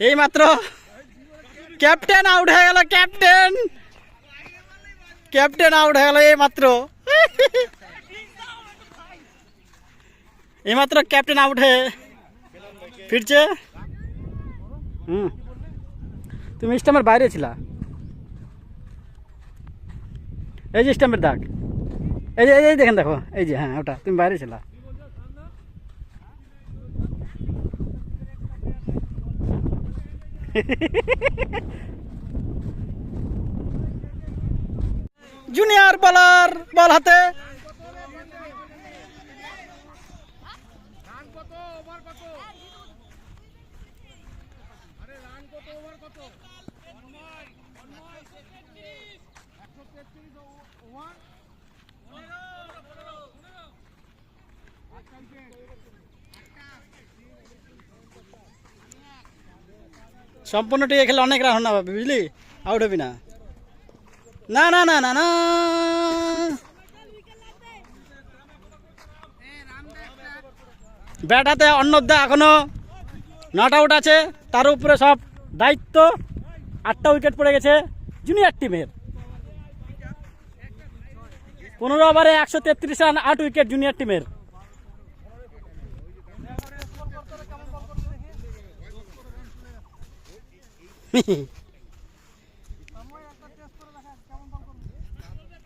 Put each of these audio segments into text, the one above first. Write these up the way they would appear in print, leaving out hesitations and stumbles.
এই মাত্র captain out হয়ে গেল। ক্যাপ্টেন আউট হয়ে গেল এই মাত্র। এইমাত্র ক্যাপ্টেন আউট হয়ে ফিরছে। তুমি স্টাম্পের বাইরে ছিলা। এই যে স্টাম্পের দাগ, এই যে এই দেখেন, দেখো এই যে, হ্যাঁ ওটা তুমি বাইরে ছিলা। জুনিয়র বলার বল হাতে। সম্পূর্ণ টিকে খেলে অনেক রান না পাবি, বুঝলি? আউট হবি না। না না না না না, ব্যাট হাতে অর্ণবদা এখনো নট আউট আছে। তার উপরে সব দায়িত্ব। 8টা উইকেট পড়ে গেছে জুনিয়র টিমের। 15 ওভারে 133 রান, 8 উইকেট জুনিয়র টিমের।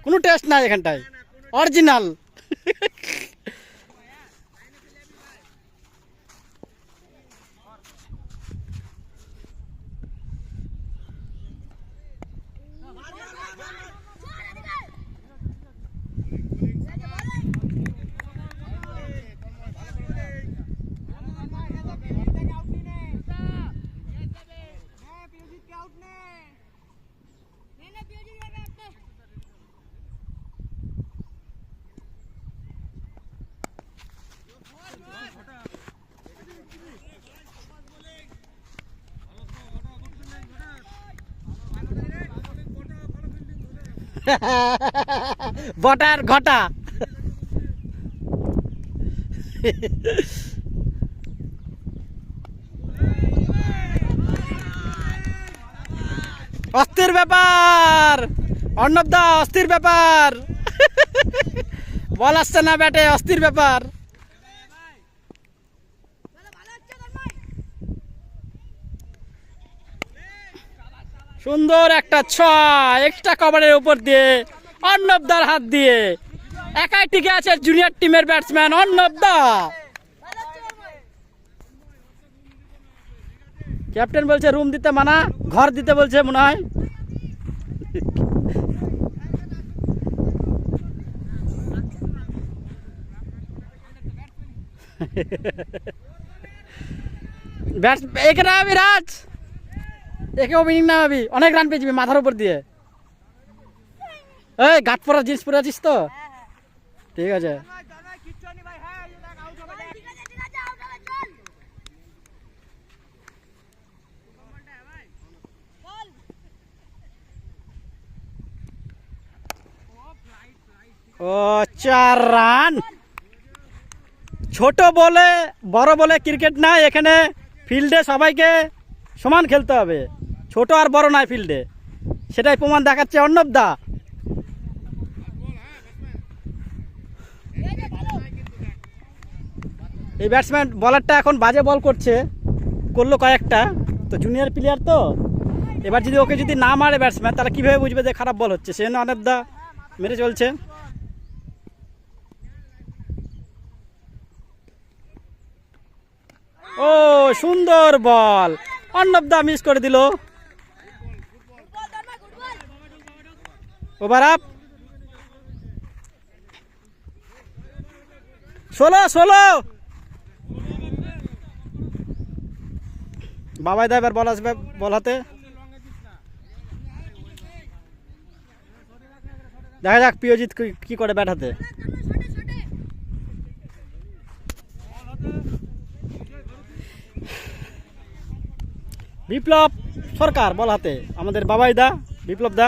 কোনো টেস্ট নাই এখানটায়, অরিজিনাল। বটার ঘটা। অস্থির ব্যাপার অর্ণবদা, অস্থির ব্যাপার। বল আসছে না ব্যাটে, অস্থির ব্যাপার। সুন্দর একটা 6 এক্সট্রা কভারের উপর দিয়ে অর্ণবদার হাত দিয়ে একাই টিকে আছে জুনিয়র টিমের ব্যাটসম্যান অর্ণবদা। ক্যাপ্টেন বলছে রুম দিতে মানা, ঘর দিতে বলছে মনে হয়। একে নামাবি রাজ, একে ওপেনিং নামাবি, অনেক রান পেয়ে যাবি মাথার উপর দিয়ে। এই গাট পরা জিন্স পরে আছিস তো? ঠিক আছে। ও 4 রান। ছোট বলে বড় বলে ক্রিকেট নাই এখানে। ফিল্ডে সবাইকে সমান খেলতে হবে, ছোট আর বড় নাই ফিল্ডে, সেটাই প্রমাণ দেখাচ্ছে অর্ণবদা। এই ব্যাটসম্যান বলারটা এখন বাজে বল করলো কয়েকটা, তো জুনিয়র প্লেয়ার তো, এবার যদি ওকে যদি না মারে ব্যাটসম্যান, তাহলে কীভাবে বুঝবে যে খারাপ বল হচ্ছে? সে অর্ণবদা মেরে চলছে। ও সুন্দর বল, অর্ণবদা মিস করে দিল। Over up 16। বাবাই দা এবার বল আসবে বল হাতে। দেখা যাক প্রিয়জিৎ কি করে ব্যাট হাতে। বিপ্লব সরকার বল হাতে, আমাদের বাবাই দা, বিপ্লব দা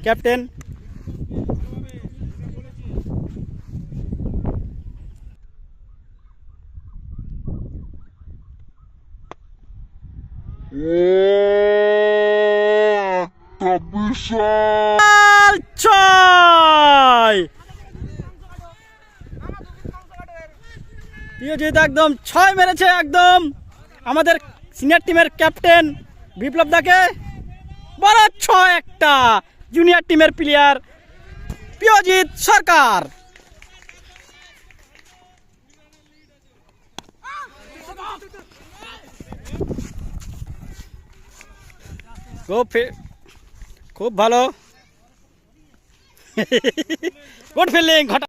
ক্যাপ্টেন। ছয় প্রিয়জিৎ একদম ছয় মেরেছে একদম আমাদের সিনিয়র টিমের ক্যাপ্টেন বিপ্লব দাকে বড় ছয় একটা জুনিয়র টিমের প্লেয়ার প্রিয়জিৎ সরকার। খুব ভালো গুড ফিল্ডিং।